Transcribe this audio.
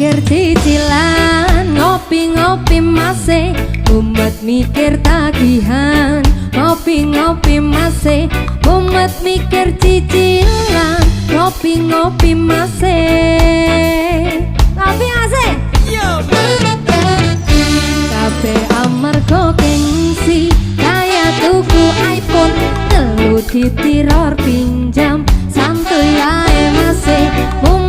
mikir cicilan, ngopi-ngopi masih mumet mikir tagihan. Ngopi-ngopi masih mumet mikir cicilan, ngopi-ngopi masih. Ngopi masih. Kabeh amarga gengsi, kaya tuku iPhone telu ditiror pinjam.